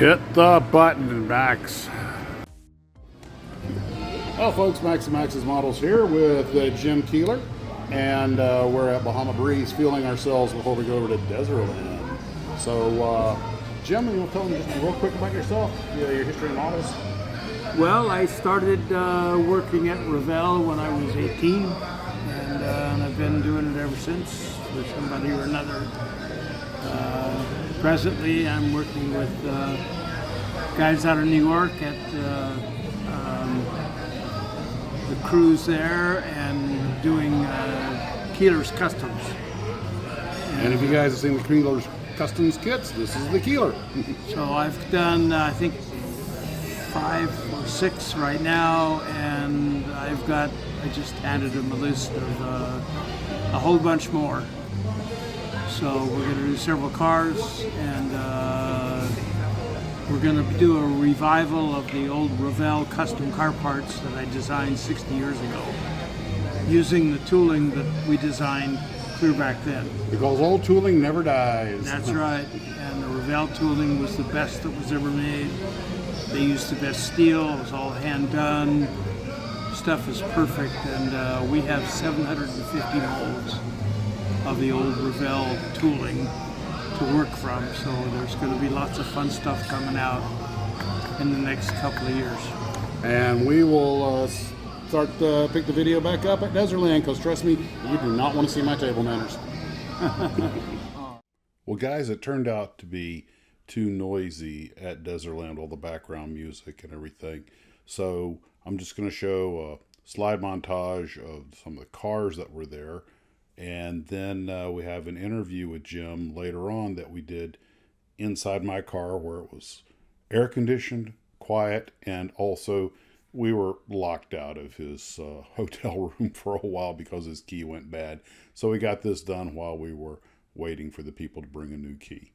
Hit the button, Max. Well, folks, Max's Models here with Jim Keeler, and we're at Bahama Breeze fueling ourselves before we go over to Dezerland. So, Jim, you want to tell me just real quick about yourself, your history in models? Well, I started working at Revell when I was 18, and I've been doing it ever since for somebody or another. Presently, I'm working with guys out of New York at the cruise there and doing Keeler's Kustoms. And if you guys have seen the Keeler's Kustoms kits, this is the Keeler. So I've done, I think, 5 or 6 right now, and I just added them a list of a whole bunch more. So we're going to do several cars, and we're going to do a revival of the old Revell custom car parts that I designed 60 years ago, using the tooling that we designed clear back then. Because old tooling never dies. That's right, and the Revell tooling was the best that was ever made. They used the best steel, it was all hand done, stuff is perfect, and we have 750 molds of the old Revell tooling to work from, so there's going to be lots of fun stuff coming out in the next couple of years. And we will pick the video back up at Dezerland, because trust me, you do not want to see my table manners. Well, guys, it turned out to be too noisy at Dezerland, all the background music and everything. So I'm just going to show a slide montage of some of the cars that were there. And then we have an interview with Jim later on that we did inside my car, where it was air conditioned, quiet, and also we were locked out of his hotel room for a while because his key went bad. So we got this done while we were waiting for the people to bring a new key.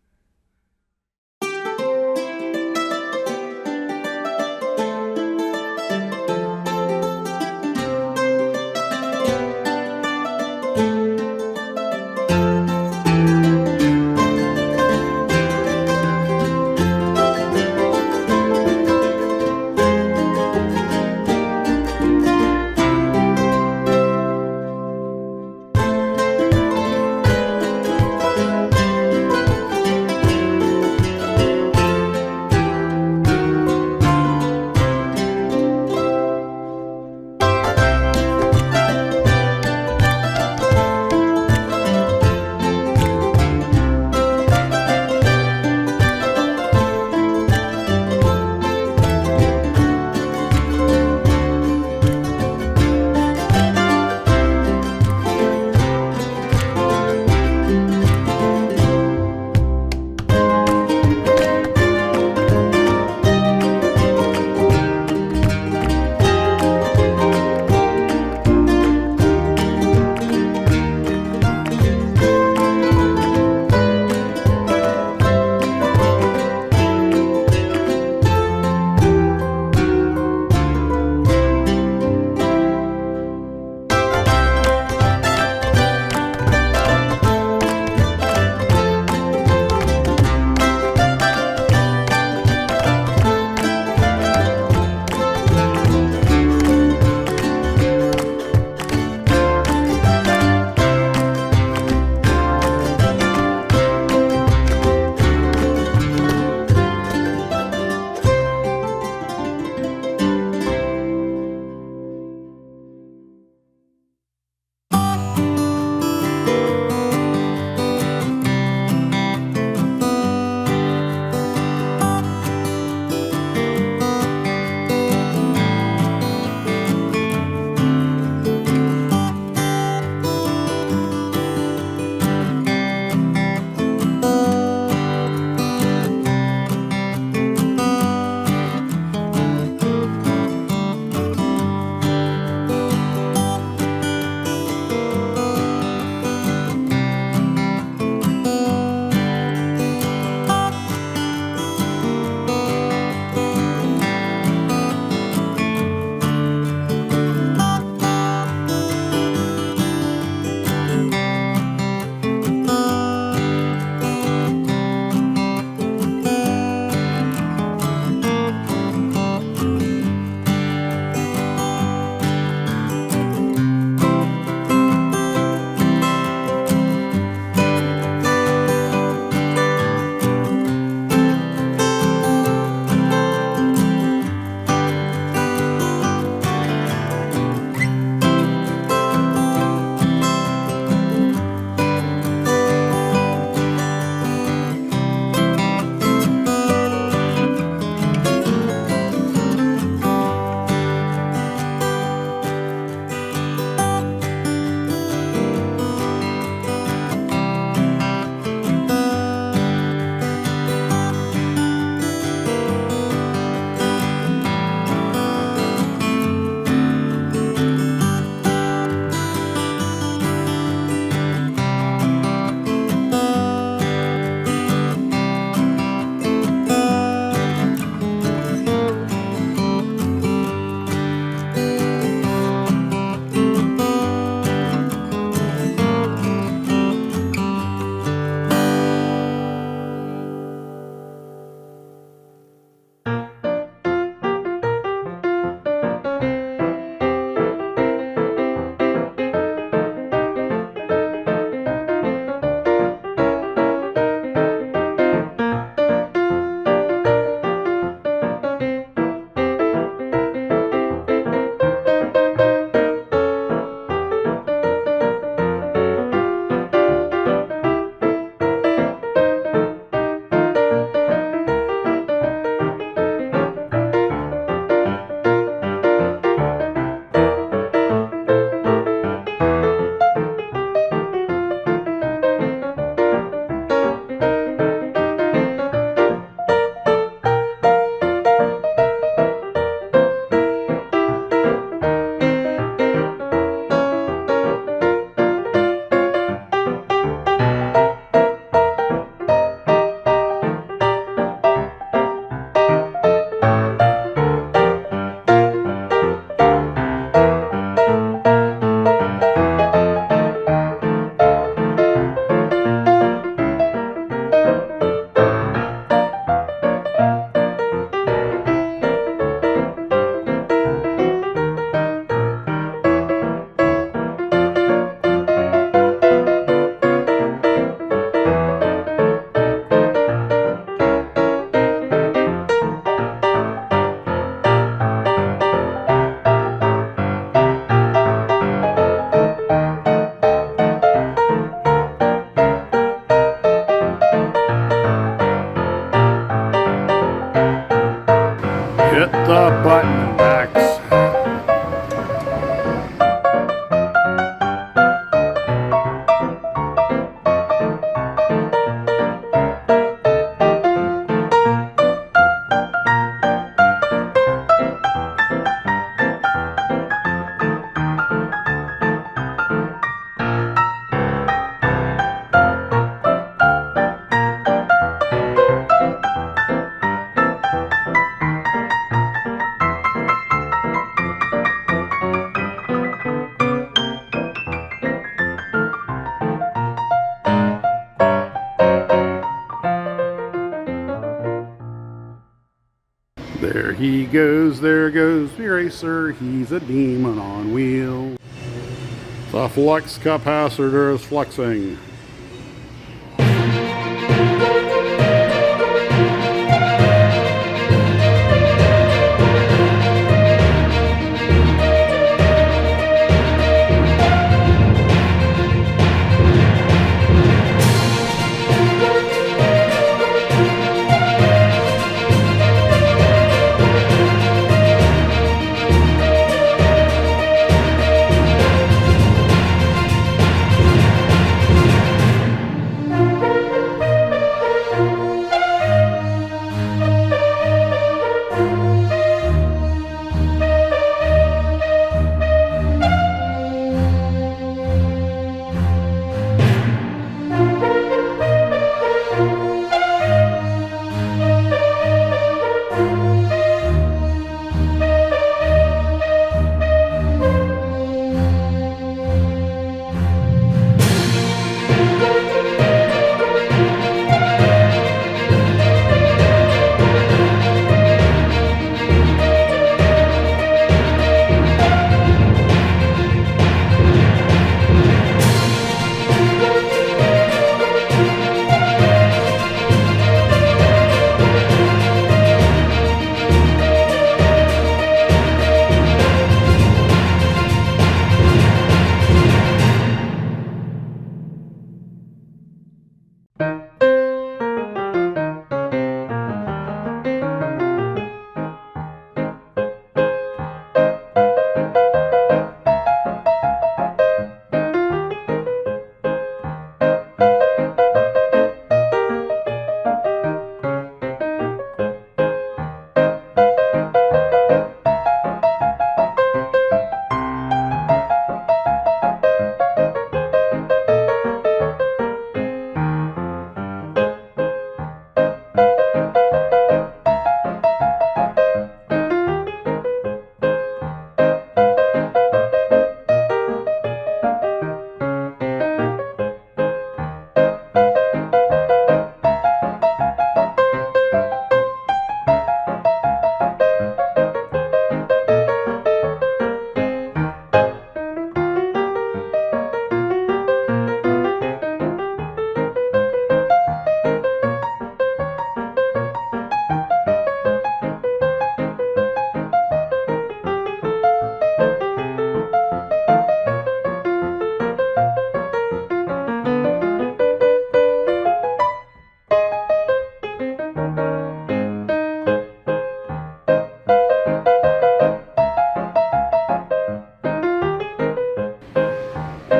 the button backs. There goes the racer, he's a demon on wheels. The Flex capacitor is flexing.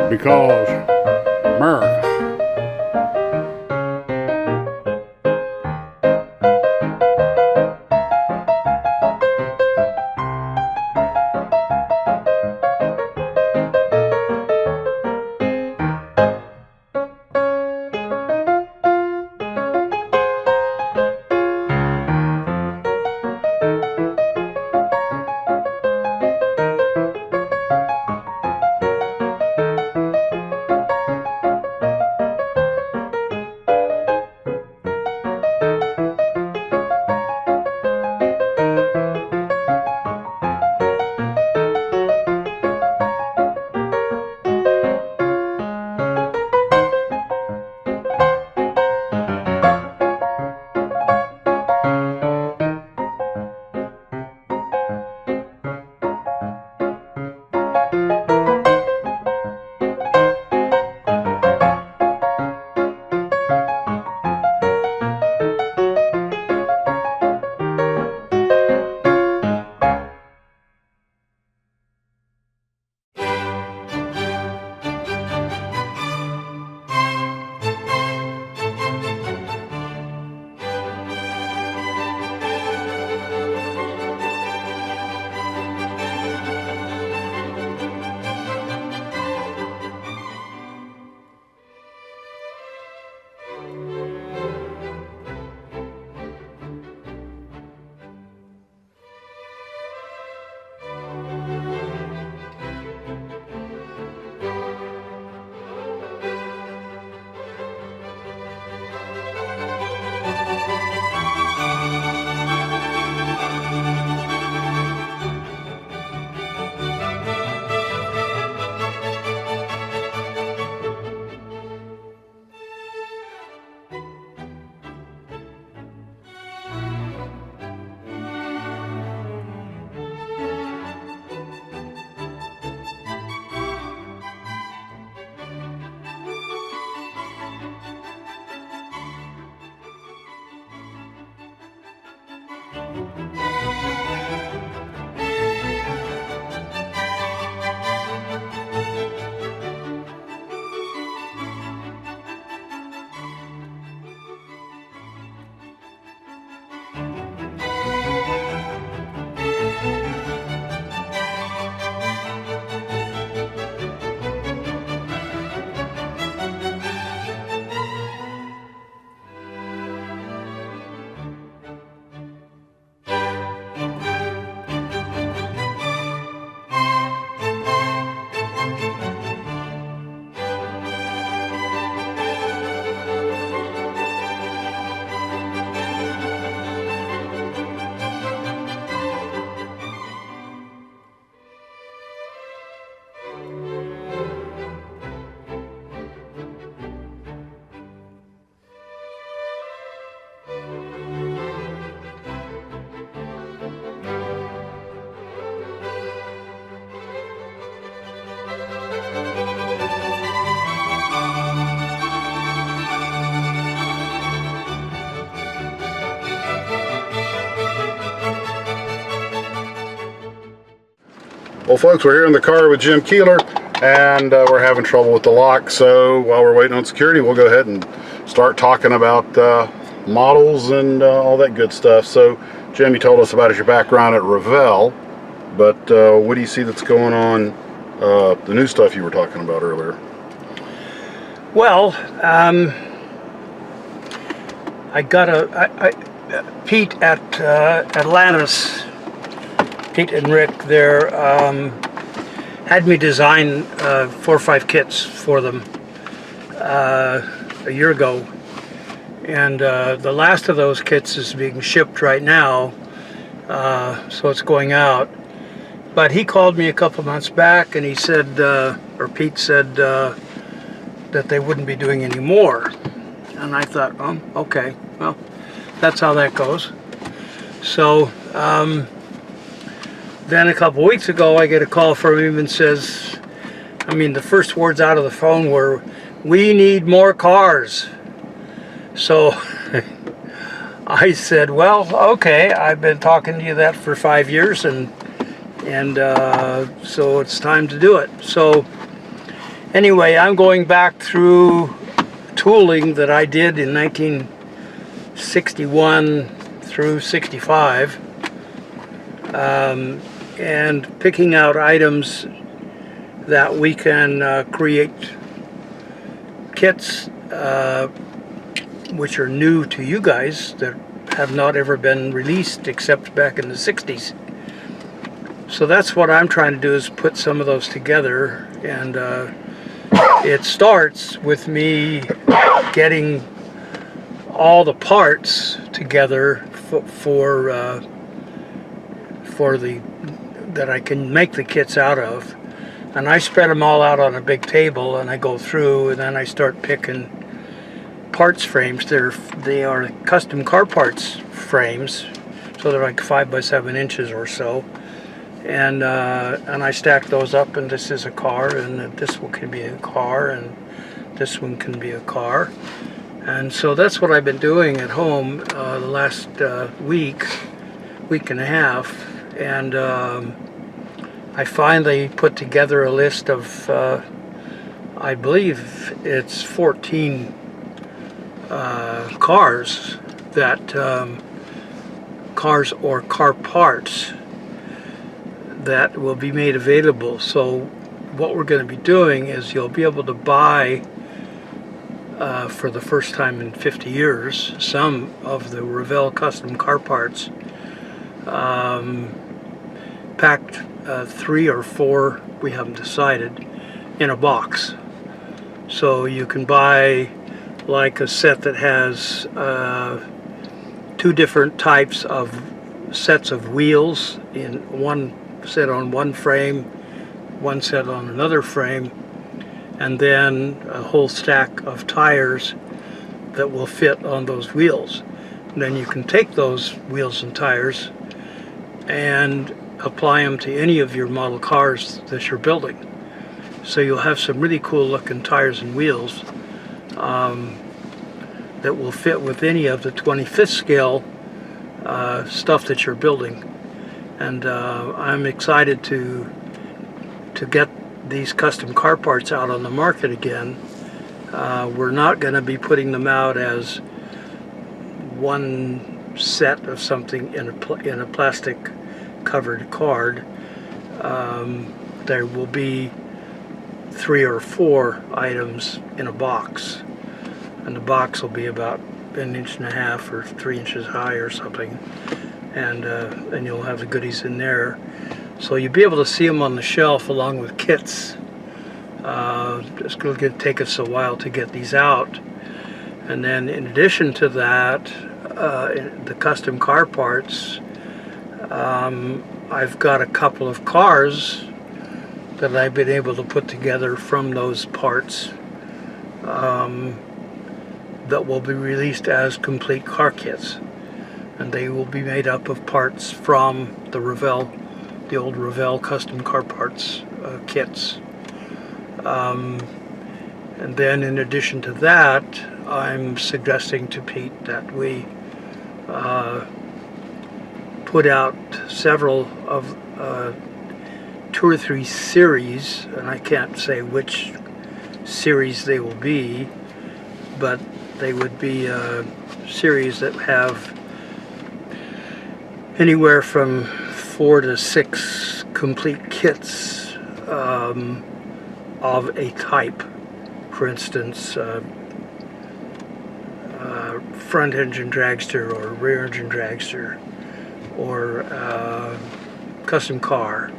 Because America. Well, folks, we're here in the car with Jim Keeler, and we're having trouble with the lock. So while we're waiting on security, we'll go ahead and start talking about models and all that good stuff. So, Jim, you told us about your background at Revell, but what do you see that's going on, the new stuff you were talking about earlier? Well, I got Pete at Atlantis, Pete and Rick there, had me design 4 or 5 kits for them a year ago, and the last of those kits is being shipped right now, so it's going out. But he called me a couple months back and he said, or Pete said, that they wouldn't be doing any more. And I thought, oh, okay, well, that's how that goes. So then a couple weeks ago, I get a call from him and says, I mean, the first words out of the phone were, "We need more cars." So I said, well, okay, I've been talking to you that for 5 years, and so it's time to do it. So anyway, I'm going back through tooling that I did in 1961 through 65, and picking out items that we can create kits which are new to you guys, that have not ever been released except back in the 60s. So that's what I'm trying to do, is put some of those together, and it starts with me getting all the parts together for the that I can make the kits out of, and I spread them all out on a big table, and I go through, and then I start picking parts frames. They are custom car parts frames, so they're like 5 by 7 inches or so. And I stack those up, and this is a car, and this one can be a car, and this one can be a car. And so that's what I've been doing at home the last week and a half. And I finally put together a list of, I believe it's 14 cars cars or car parts that will be made available. So what we're going to be doing is, you'll be able to buy for the first time in 50 years some of the Revell custom car parts, packed 3 or 4, we haven't decided, in a box. So you can buy like a set that has 2 different types of sets of wheels, in one set on one frame, one set on another frame, and then a whole stack of tires that will fit on those wheels. And then you can take those wheels and tires and apply them to any of your model cars that you're building. So you'll have some really cool looking tires and wheels that will fit with any of the 25th scale stuff that you're building. And I'm excited to get these custom car parts out on the market again. We're not going to be putting them out as one set of something in a plastic covered card. There will be 3 or 4 items in a box, and the box will be about 1.5 inches or 3 inches high or something, and you'll have the goodies in there, so you'll be able to see them on the shelf along with kits. It's going to take us a while to get these out. And then in addition to that, the custom car parts, I've got a couple of cars that I've been able to put together from those parts that will be released as complete car kits. And they will be made up of parts from the Revell, the old Revell custom car parts kits. And then in addition to that, I'm suggesting to Pete that we put out several of 2 or 3 series, and I can't say which series they will be, but they would be series that have anywhere from 4 to 6 complete kits of a type. For instance, front engine dragster or rear engine dragster, or custom car.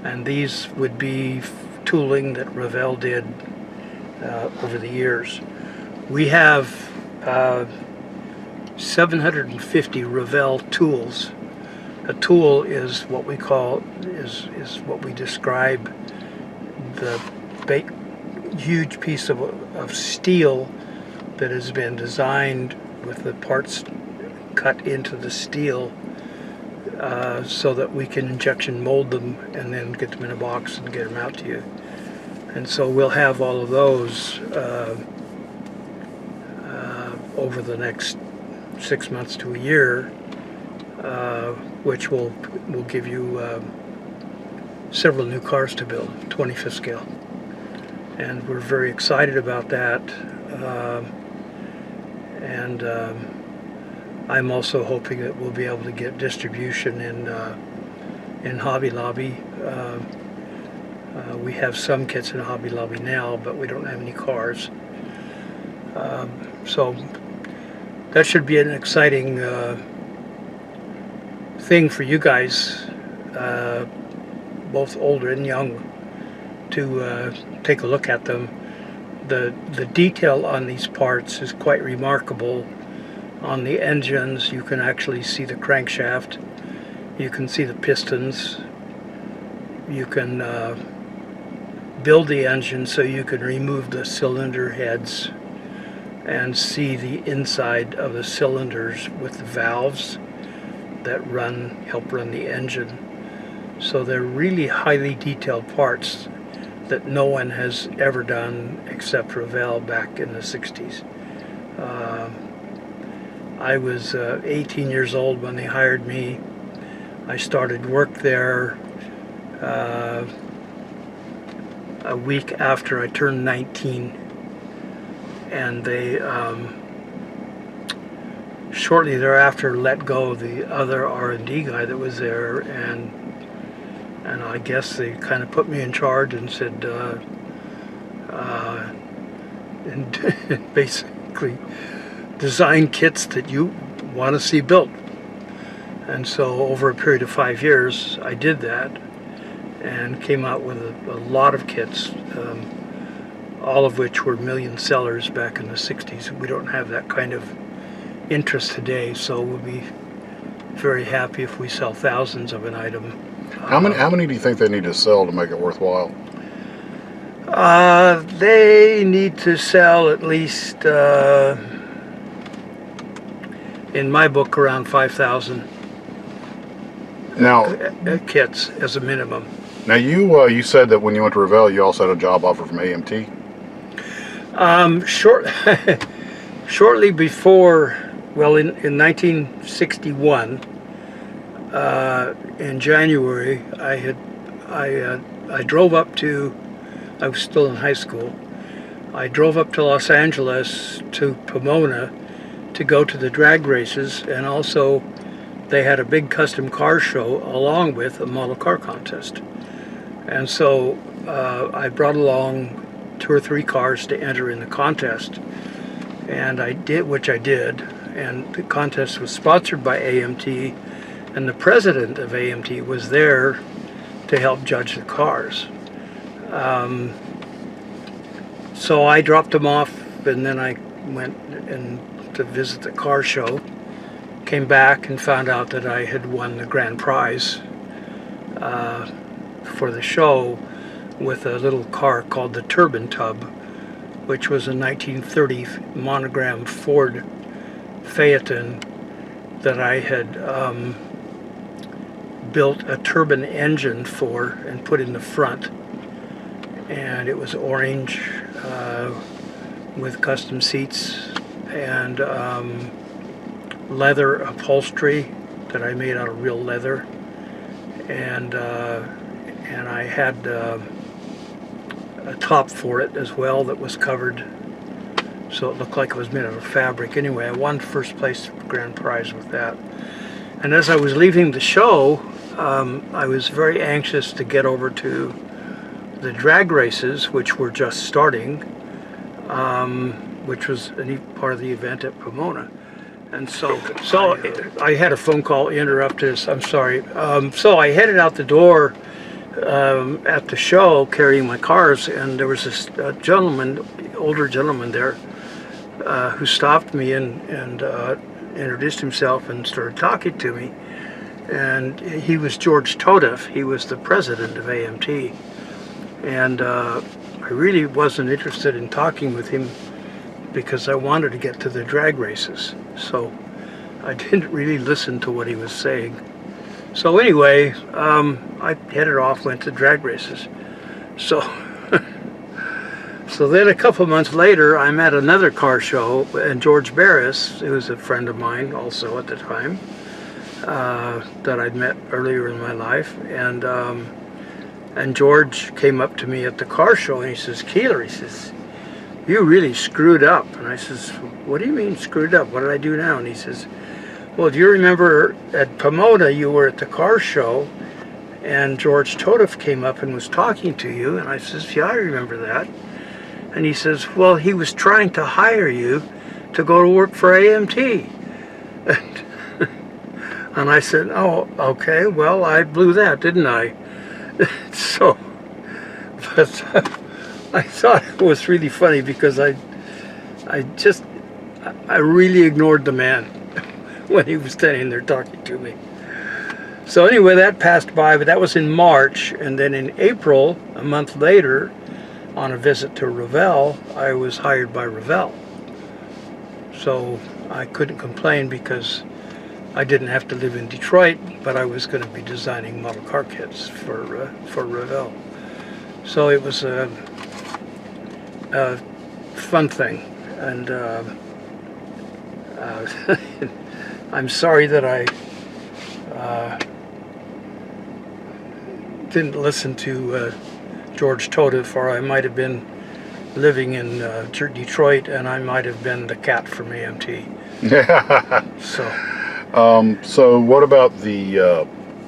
And these would be tooling that Revell did over the years. We have 750 Revell tools. A tool is what we call, is what we describe the huge piece of steel that has been designed with the parts cut into the steel so that we can injection mold them and then get them in a box and get them out to you. And so we'll have all of those over the next 6 months to a year, which will give you several new cars to build, 25th scale. And we're very excited about that. I'm also hoping that we'll be able to get distribution in Hobby Lobby. We have some kits in Hobby Lobby now, but we don't have any cars. So that should be an exciting thing for you guys, both older and young, to take a look at them. The detail on these parts is quite remarkable. On the engines, you can actually see the crankshaft, you can see the pistons, you can build the engine so you can remove the cylinder heads and see the inside of the cylinders with the valves that help run the engine. So they're really highly detailed parts that no one has ever done except Revell back in the 60s. I was 18 years old when they hired me. I started work there a week after I turned 19, and they shortly thereafter let go of the other R&D guy that was there, and I guess they kind of put me in charge and said, and basically design kits that you want to see built. And so over a period of 5 years, I did that and came out with a lot of kits, all of which were million sellers back in the 60s. We don't have that kind of interest today, so we'll be very happy if we sell thousands of an item. How many do you think they need to sell to make it worthwhile? They need to sell at least, in my book, around 5,000 now kits as a minimum. Now you said that when you went to Revell, you also had a job offer from AMT. Shortly before Well, in 1961, in January, I drove up to. I was still in high school. I drove up to Los Angeles to Pomona to go to the drag races, and also they had a big custom car show along with a model car contest. And so I brought along 2 or 3 cars to enter in the contest, and I did, which I did. And the contest was sponsored by AMT, and the president of AMT was there to help judge the cars. So I dropped them off, and then I went to visit the car show. Came back and found out that I had won the grand prize for the show with a little car called the Turbine Tub, which was a 1930 monogram Ford Phaeton that I had built a turbine engine for and put in the front. And it was orange with custom seats and leather upholstery that I made out of real leather. And I had a top for it as well that was covered, so it looked like it was made out of fabric. Anyway, I won first place grand prize with that. And as I was leaving the show, I was very anxious to get over to the drag races, which were just starting, which was a neat part of the event at Pomona. And so I had a phone call interrupted us. I'm sorry. So I headed out the door at the show carrying my cars, and there was this gentleman, older gentleman there, who stopped me and introduced himself and started talking to me. And he was George Todeff. He was the president of AMT. And I really wasn't interested in talking with him because I wanted to get to the drag races. So I didn't really listen to what he was saying. So anyway, I headed off, went to drag races. So, so then a couple months later, I'm at another car show, and George Barris, who was a friend of mine also at the time, that I'd met earlier in my life, and George came up to me at the car show, and he says, "Keeler," he says, "you really screwed up." And I says, "What do you mean screwed up? What did I do now?" And he says, "Well, do you remember at Pomona you were at the car show and George Todeff came up and was talking to you?" And I says, "Yeah, I remember that." And he says, "Well, he was trying to hire you to go to work for AMT." And I said, "Oh, okay, well, I blew that, didn't I?" So, but I thought it was really funny because I really ignored the man when he was standing there talking to me. So anyway, that passed by, but that was in March, and then in April, a month later, on a visit to Revell, I was hired by Revell. So I couldn't complain because I didn't have to live in Detroit, but I was going to be designing model car kits for Revell. So it was a fun thing, and I'm sorry that I didn't listen to George Todeff, or I might have been living in Detroit, and I might have been the cat from AMT. So what about the,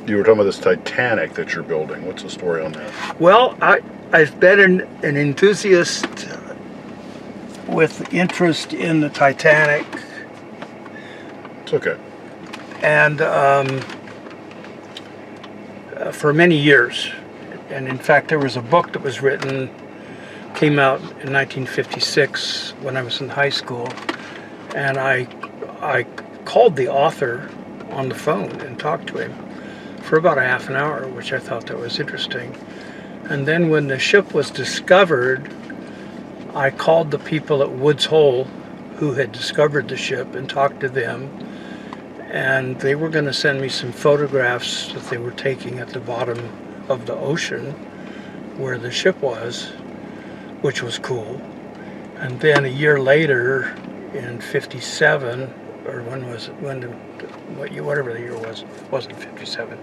you were talking about this Titanic that you're building. What's the story on that? Well, I've been an enthusiast with interest in the Titanic. It's okay. And for many years. And in fact, there was a book that was written, came out in 1956 when I was in high school. And I called the author on the phone and talked to him for about a half an hour, which I thought that was interesting. And then when the ship was discovered, I called the people at Woods Hole who had discovered the ship and talked to them. And they were going to send me some photographs that they were taking at the bottom of the ocean where the ship was, which was cool. And then a year later, in '57, or when was it? Whatever the year was, wasn't 57.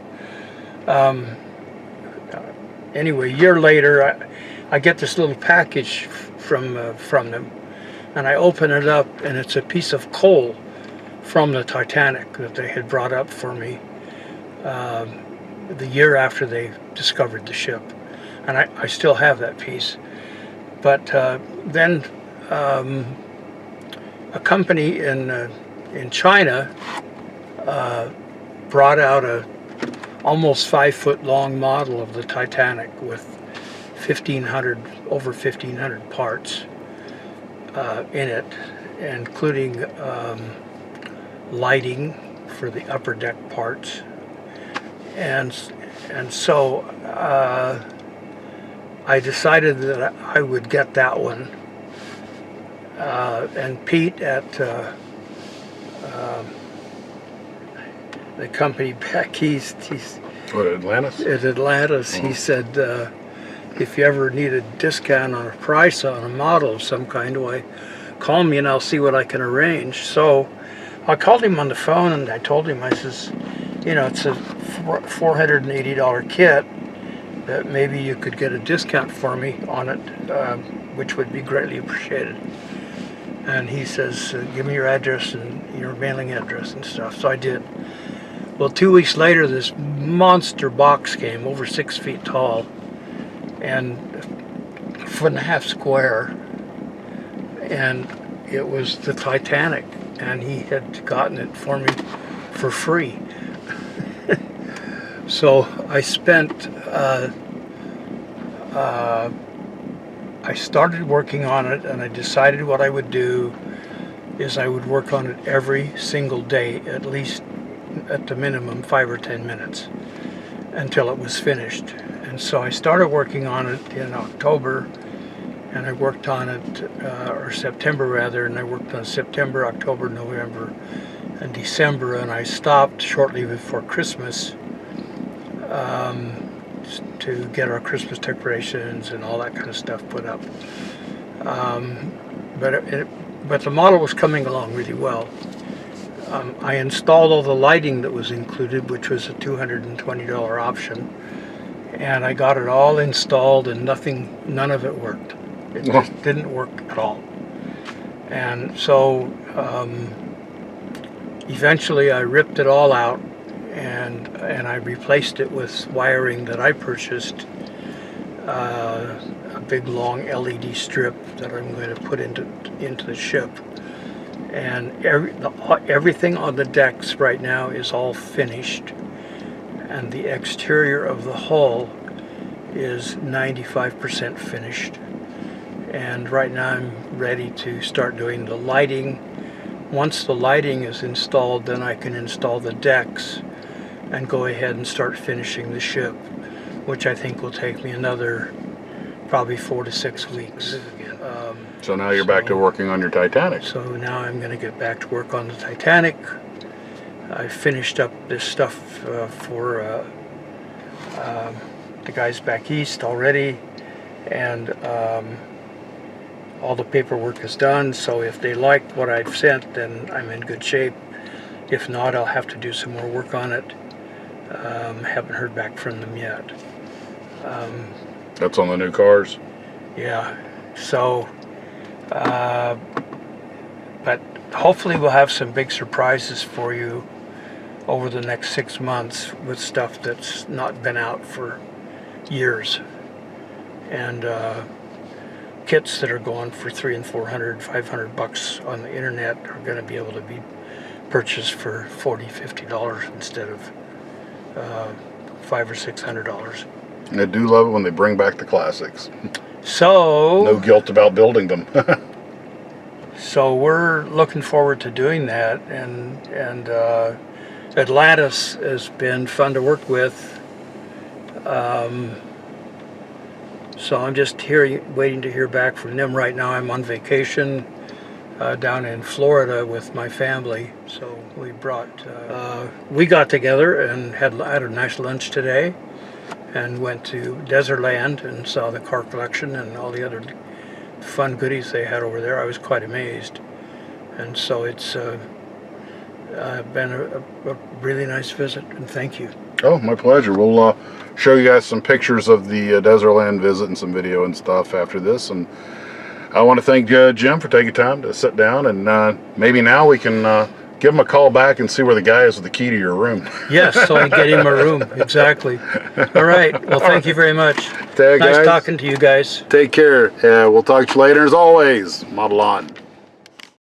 Anyway, a year later, I get this little package from them, and I open it up, and it's a piece of coal from the Titanic that they had brought up for me the year after they discovered the ship, and I still have that piece. But then a company in China brought out a almost 5-foot long model of the Titanic with over 1,500 parts in it, including lighting for the upper deck parts, and so I decided that I would get that one. And Pete at the company back east, What, Atlantis? at Atlantis, he said, if you ever need a discount on a price on a model of some kind, why, call me and I'll see what I can arrange. So I called him on the phone and I told him, I says, it's a $480 kit, that maybe you could get a discount for me on it, which would be greatly appreciated. And he says, give me your address and your mailing address and stuff. So I did. Well, 2 weeks later, this monster box came, over 6 feet tall, and 1.5 feet square, and it was the Titanic, and he had gotten it for me for free. So I spent, I started working on it, and I decided what I would do is I would work on it every single day, at least at the minimum 5 or 10 minutes, until it was finished. And so I started working on it in October, and I worked on it, or September rather, and I worked on September, October, November, and December, and I stopped shortly before Christmas to get our Christmas decorations and all that kind of stuff put up. But the model was coming along really well. I installed all the lighting that was included, which was a $220 option, and I got it all installed, and none of it worked. It just didn't work at all. And so eventually I ripped it all out, and I replaced it with wiring that I purchased, a big long LED strip that I'm going to put into the ship. And everything on the decks right now is all finished, and the exterior of the hull is 95% finished. And right now I'm ready to start doing the lighting. Once the lighting is installed, then I can install the decks and go ahead and start finishing the ship, which I think will take me another probably 4 to 6 weeks. So now you're back to working on your Titanic. So now I'm going to get back to work on the Titanic. I finished up this stuff for the guys back east already, and all the paperwork is done, so if they like what I've sent, then I'm in good shape. If not, I'll have to do some more work on it. Haven't heard back from them yet. That's on the new cars? Yeah, so but hopefully we'll have some big surprises for you over the next 6 months with stuff that's not been out for years, and kits that are going for $300 and $400, $500 on the internet are going to be able to be purchased for $40, $50 instead of $500 or $600. And I do love it when they bring back the classics. So no guilt about building them. So we're looking forward to doing that, and Atlantis has been fun to work with. So I'm just waiting to hear back from them. Right now I'm on vacation down in Florida with my family. So we got together and had a nice lunch today, and went to Dezerland and saw the car collection and all the other fun goodies they had over there. I was quite amazed. And so it's been a really nice visit, and thank you. Oh, my pleasure. We'll show you guys some pictures of the Dezerland visit and some video and stuff after this. And I want to thank Jim for taking time to sit down, and maybe now we can give him a call back and see where the guy is with the key to your room. Yes, so I get him a room. Exactly. All right. Well, thank you very much. Nice talking to you guys. Take care. We'll talk to you later. As always, model on.